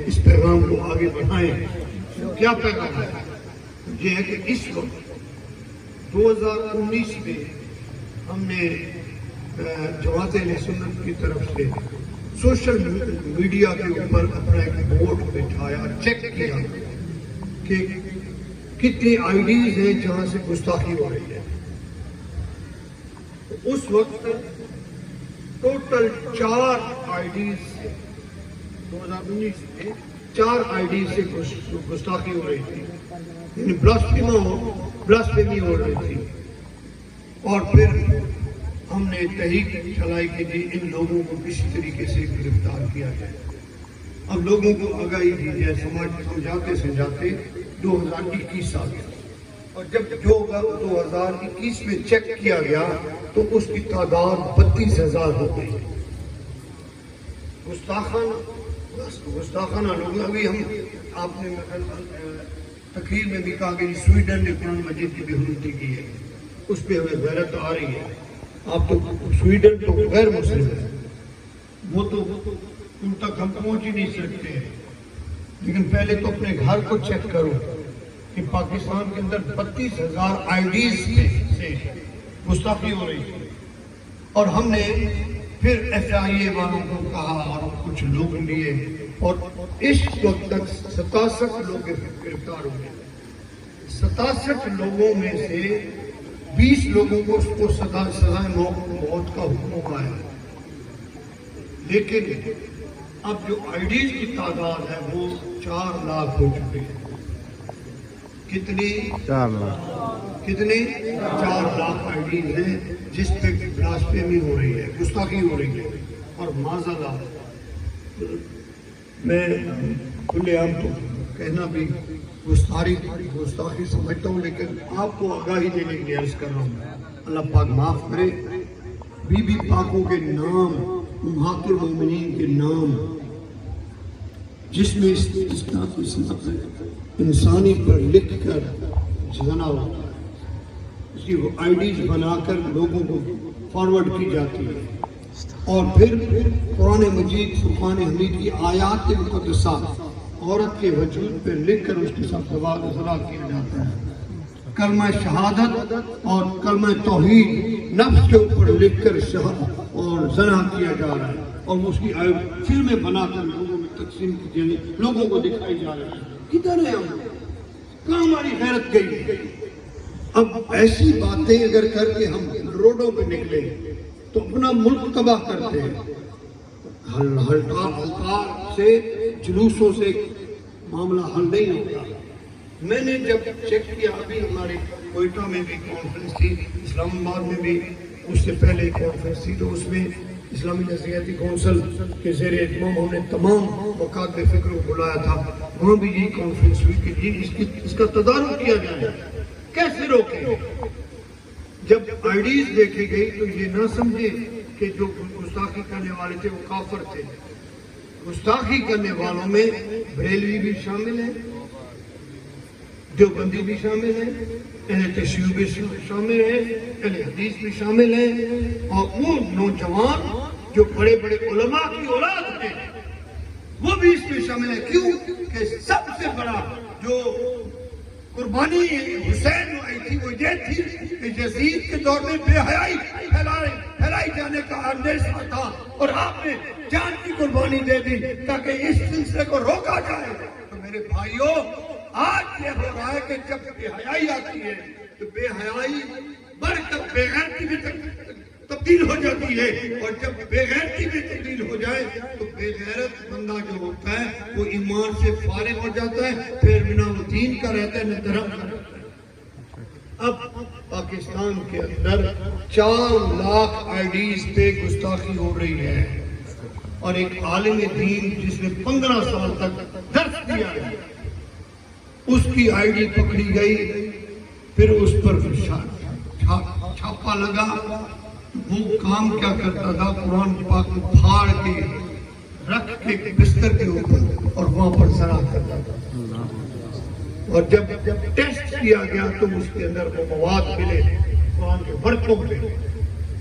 اس پیغام کو آگے بڑھائیں. کیا پیغام ہے؟ یہ ہے کہ اس وقت 2019 میں ہم نے جماعت اہل سنت کی طرف سے سوشل میڈیا کے اوپر اپنا ایک بورڈ بٹھایا اور چیک کیا کہ کتنی آئی ڈیز ہیں جہاں سے گستاخی ہو رہی ہے. اس وقت ٹوٹل 4 آئی ڈیز سے 2019 میں 4 آئی ڈیز سے گستاخی ہو رہی تھی، یعنی بلاسفیمی ہو رہی تھی. اور پھر ہم نے تحقیق چلائی کہ جی ان لوگوں کو کسی طریقے سے گرفتار کیا جائے. اب لوگوں کو آگاہی دی جائے. سمجھاتے 2021 آ گیا، اور جب جو 2021 میں چیک کیا گیا تو اس کی تعداد 32,000 ہو گئی. گستاخانہ لوگ. ابھی ہم آپ نے تقریر میں بھی کہا کہ سویڈن نے قرآن مجید کی بھی حرمتی کی ہے، اس پہ ہمیں غیرت آ رہی ہے. آپ تو سویڈن تو غیر مسلم ہے، وہ تو ان تک ہم پہنچ ہی نہیں سکتے ہیں. لیکن پہلے تو اپنے گھر کو چیک کرو کہ پاکستان کے اندر 32,000 آئی ڈیز سے گستاخی ہو رہی ہے. اور ہم نے پھر ایف آئی اے والوں کو کہا اور کچھ لوگ لیے، اور اس وقت تک 67 لوگ گرفتار ہوئے. 67 لوگوں میں سے 20 لوگوں کو اس کو سزائے موت کا حکم آیا. لیکن اب جو آئی ڈیز کی تعداد ہے وہ 4 لاکھ ہو چکی ہے. کتنی؟ 4 لاکھ. کتنے؟ 4 لاکھ آئی ڈیز ہیں جس پہ بلاسفیمی ہو رہی ہے، گستاخی ہو رہی ہے. اور معذاللہ میں کھلے عام تو کہنا بھی گستاخی سمجھتا ہوں، لیکن آپ کو آگاہی دینے کے لیے عرض کر رہا ہوں. اللہ پاک معاف کرے. بی بی پاکوں کے نام، امہات المومنین کے نام، جس میں انسانی پر لکھ کر زنا ہوتا ہے، اس کی وہ آئی ڈیز بنا کر لوگوں کو فارورڈ کی جاتی ہے. اور پھر قرآن مجید فرقان حمید کی آیات مقدسہ عورت کے وجود پہ لکھ کر اس کے ساتھ زنا کیا جاتا ہے. کلمہ شہادت اور کلمہ توحید نفس کے اوپر لکھ کر شہادت اور زنا کیا جا رہا ہے، اور اس کی فلمیں بنا کر لوگوں میں تقسیم کی جانے، لوگوں کو دکھائی جا رہی ہے. کدھر ہے ہم؟ کہاں ہماری غیرت گئی؟ اب ایسی باتیں اگر کر کے ہم روڈوں پہ نکلے تو اپنا ملک تباہ کرتے ہیں. ہلکار سے، جلوسوں سے معاملہ حل نہیں ہوتا. میں نے جب چیک کیا، ابھی ہمارے کوئٹہ میں بھی کانفرنس تھی، اسلام آباد میں بھی اس سے پہلے کانفرنس تھی، تو اس میں اسلامی نصیحتی کونسل کے زیر اہتمام ہم نے تمام مکاتب فکر کو بلایا تھا. وہاں بھی یہی کانفرنس ہوئی کہ اس کا تدارک کیا جائے، کیسے روکیں. جب آئی ڈیز دیکھی گئی تو یہ نہ سمجھے کہ جو گستاخی کرنے والے تھے وہ کافر تھے. گستاخی کرنے والوں میں بریلوی بھی شامل ہیں، دیوبندی بھی شامل ہیں، اہل تشیع بھی شامل ہیں، اہل حدیث بھی شامل ہیں، اور وہ نوجوان جو بڑے بڑے علماء کی اولاد ہیں وہ بھی اس میں شامل ہیں. کیوں کہ سب سے بڑا جو قربانی حسین آئی تھی وہ یہ تھی کہ یزید کے دور میں بے حیائی پھیلائی جانے کا اندیشہ تھا، اور آپ نے جان کی قربانی دے دی تاکہ اس سلسلے کو روکا جائے. تو میرے بھائیوں، آج یہ ہو رہا ہے کہ جب بے حیائی آتی ہے تو بے حیائی بڑھ کر بے غیرتی میں تبدیل ہو جاتی ہے، اور جب بے غیرتی میں تبدیل ہو جائے تو بے غیرت بندہ جو ہوتا ہے وہ ایمان سے فارغ ہو جاتا ہے، پھر بنا وہ دین کا رہتا ہے نہ دھرم کا رہتا ہے. اب پاکستان کے اندر 4 لاکھ آئی ڈیز پہ گستاخی ہو رہی ہے، اور ایک عالم دین جس نے 15 سال تک درس دیا ہے اس کی آئی ڈی پکڑی گئی. پھر اس پر چھاپا لگا. وہ کام کیا کرتا تھا؟ قرآن پاک کو پھاڑ کے رکھ کے بستر کے اوپر اور وہاں پر زنا کرتا تھا. اور جب ٹیسٹ کیا گیا تو اس کے اندر وہ مواد ملے قرآن کے ورقوں پہ.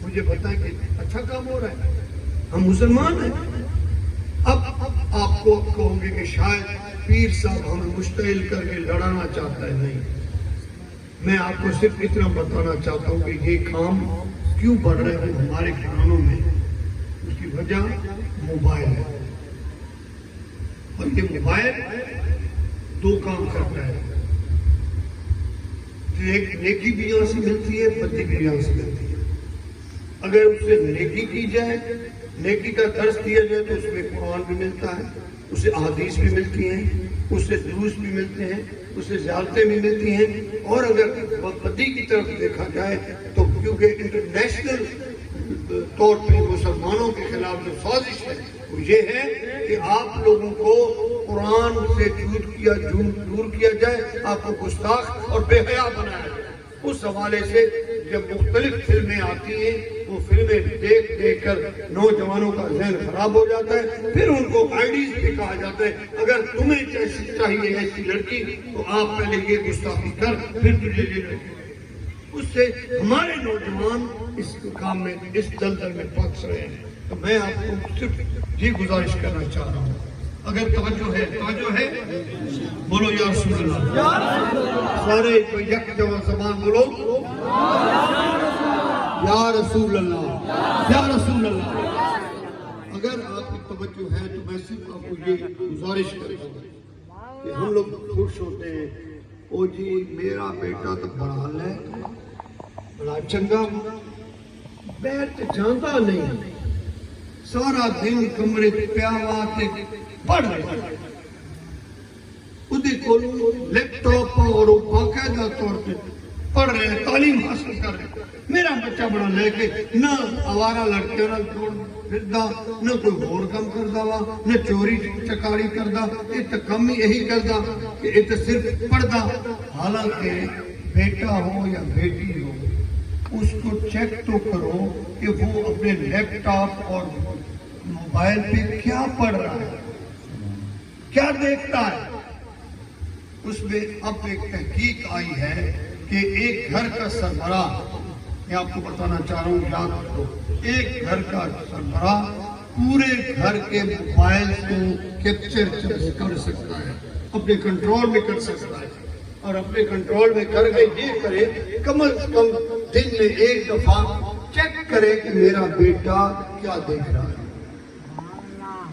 مجھے بتائیں کہ اچھا کام ہو رہا ہے، ہم مسلمان ہیں، اب آپ کو کہوں گے کہ شاید پیر صاحب ہمیں مشتعل کر کے لڑانا چاہتا ہے، نہیں، میں آپ کو صرف اتنا بتانا چاہتا ہوں کہ یہ کام کیوں بڑھ رہے ہیں ہمارے گھرانوں میں، اس کی وجہ موبائل ہے، اور یہ موبائل دو کام کرتا ہے، ایک نیکی بھی یہاں سے ملتی ہے، بدی بھی یہاں سے ملتی ہے۔ اگر اس سے نیکی کی جائے، نیکی کا درس دیا جائے تو اس میں قرآن بھی ملتا ہے، اس سے احادیث بھی ملتی ہیں، اس سے دروس بھی ملتے ہیں، اس سے زیارتیں بھی ملتی ہیں، اور اگر بدی کی طرف دیکھا جائے تو کیونکہ انٹرنیشنل طور پہ مسلمانوں کے خلاف جو سازش ہے وہ یہ ہے کہ آپ لوگوں کو قرآن سے دور کیا جائے، آپ کو گستاخ اور بے حیا بنایا جائے۔ اس حوالے سے جب مختلف فلمیں آتی ہیں وہ فلمیں دیکھ دیکھ کر نوجوانوں کا ذہن خراب ہو جاتا ہے، پھر ان کو آئیڈیز بھی کہا جاتا ہے اگر تمہیں چاہیے ایسی لڑکی تو آپ پہلے یہ گستاخی کر پھر تجھے یہ لڑکی۔ اس سے ہمارے نوجوان اس کام میں اس دلدل میں پھنس رہے ہیں۔ تو میں آپ کو صرف یہ گزارش کرنا چاہ رہا ہوں، اگر توجہ ہے بولو یا رسول اللہ، سارے کو یک زبان بولو یا رسول اللہ، یا رسول اللہ۔ اگر آپ کی توجہ ہے تو میں صرف آپ کو یہ گزارش کرتا ہوں کہ ہم لوگ خوش ہوتے ہیں، او جی میرا بیٹا تو بڑا ہے، بڑا چنگا، بیٹھ جانتا نہیں، سارا دن کمرے پیا ہوا تے پڑھ رہے ہیں، کو لیپ ٹاپ اور باقاعدہ طور پہ پڑھ رہے ہیں، تعلیم حاصل کر رہے ہیں۔ میرا بچہ بڑا لے کے نہ آوارہ لڑکیاں نہ چھوڑ پھردا، نہ کوئی اور کام کردا وا، نہ چوری چکاری کردا، یہ تو کم ہی یہی کردا کہ یہ تو صرف پڑھدا۔ حالانکہ بیٹا ہو یا بیٹی ہو، اس کو چیک تو کرو کہ وہ اپنے لیپ ٹاپ اور موبائل پہ کیا پڑھ رہا ہے، کیا دیکھتا ہے۔ اس میں اب ایک تحقیق آئی ہے کہ ایک گھر کا سربراہ، میں آپ کو بتانا چاہ رہا ہوں، یاد رکھو، ایک گھر کا سربراہ پورے گھر کے موبائل کو کیپچر کر سکتا ہے، اپنے کنٹرول میں کر سکتا ہے، اور اپنے کنٹرول میں کر کے یہ کرے کم از کم دن میں ایک دفعہ چیک کرے کہ میرا بیٹا کیا دیکھ رہا ہے،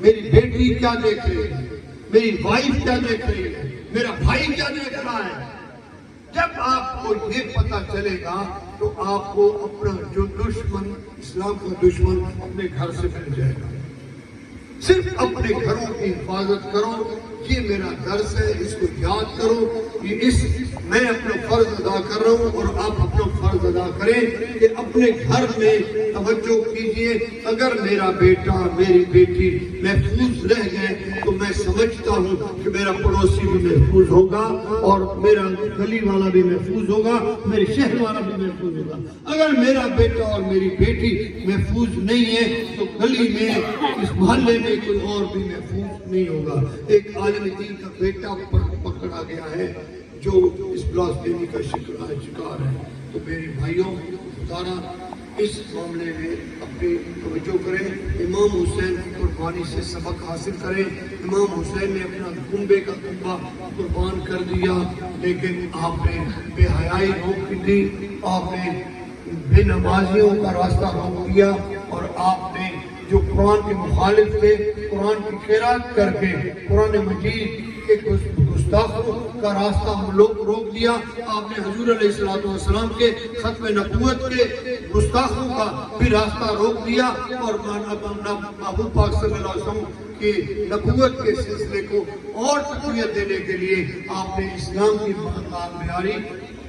میری بیٹی کیا دیکھ رہی ہے، میری وائف کیا دیکھ رہی ہے، میرا بھائی کیا دیکھ رہا ہے۔ جب آپ کو یہ پتا چلے گا تو آپ کو اپنا جو دشمن، اسلام کا دشمن، اپنے گھر سے مل جائے گا۔ صرف اپنے گھروں کی حفاظت کرو، یہ میرا درس ہے، اس کو یاد کرو کہ میں اپنا فرض ادا کر رہا ہوں اور آپ اپنا فرض ادا کریں کہ اپنے گھر میں توجہ کیجئے۔ اگر میرا بیٹا میری بیٹی محفوظ رہ گئے تو میں سمجھتا ہوں کہ میرا پڑوسی بھی محفوظ ہوگا اور میرا گلی والا بھی محفوظ ہوگا، میرے شہر والا بھی محفوظ ہوگا۔ اگر میرا بیٹا اور میری بیٹی محفوظ نہیں ہے تو گلی میں، اس محلے میں کوئی اور بھی محفوظ نہیں ہوگا۔ ایک عالم دین کا بیٹا پکڑا گیا ہے جو اس بلاسفیمی کا شکار ہے۔ تو میرے بھائیوں، خدا اس معاملے میں اپنی توجہ کریں، امام حسین کی قربانی سے سبق حاصل کریں۔ امام حسین نے اپنا کنبے کا کنبہ قربان کر دیا، لیکن آپ نے بے حیائی روک دی، آپ نے بے نمازیوں کا راستہ روک دیا، اور آپ نے جو قرآن کے مخالف تھے قرآن کی خیرات کر کے قرآن مجید کے گستاخوں کا راستہ روک دیا۔ آپ نے حضور علیہ السلام کے ختم نبوت کے گستاخوں کا بھی راستہ روک دیا، اور محبوب پاک صلی اللہ علیہ وسلم کی نبوت کے سلسلے کو اور تقویت دینے کے لیے آپ نے اسلام کی معیاری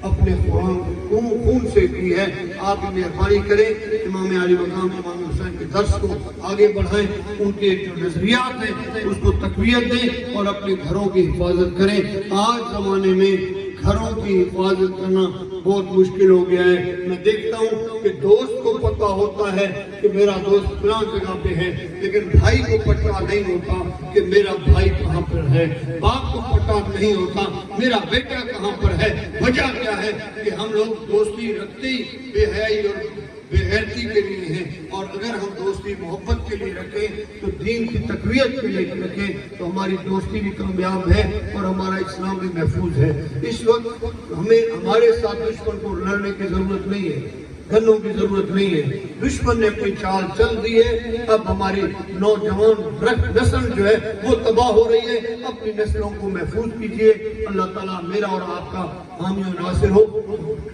اپنے خون سے کی ہے۔ آپ مہربانی کریں، امام علی مقام امام حسین کے درس کو آگے بڑھائیں، ان کے جو نظریات ہیں اس کو تقویت دیں اور اپنے گھروں کی حفاظت کریں۔ آج زمانے میں گھروں کی حفاظت کرنا بہت مشکل ہو گیا ہے۔ میں دیکھتا ہوں کہ دوست کو پتہ ہوتا ہے کہ میرا دوست فلاں جگہ پہ ہے، لیکن بھائی کو پتہ نہیں ہوتا کہ میرا بھائی کہاں پر ہے، باپ کو پتہ نہیں ہوتا میرا بیٹا کہاں پر ہے۔ وجہ کیا ہے کہ ہم لوگ دوستی رکھتے ہی بے حیائی اور بے غیرتی کے لیے ہیں، اور اگر ہم دوستی محبت کے لیے رکھیں تو دین کی تقویت کے لیے رکھیں تو ہماری دوستی بھی کامیاب ہے اور ہمارا اسلام بھی محفوظ ہے۔ اس وقت ہمیں ہمارے ساتھ دشمن کو لڑنے کی ضرورت نہیں ہے، گنوں کی ضرورت نہیں ہے۔ دشمن نے اپنی چال چل دی ہے، اب ہماری نوجوان نسل جو ہے وہ تباہ ہو رہی ہے۔ اپنی نسلوں کو محفوظ کیجئے، اللہ تعالیٰ میرا اور آپ کا حامی و ناصر ہو۔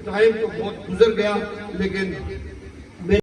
ٹائم تو بہت گزر گیا، لیکن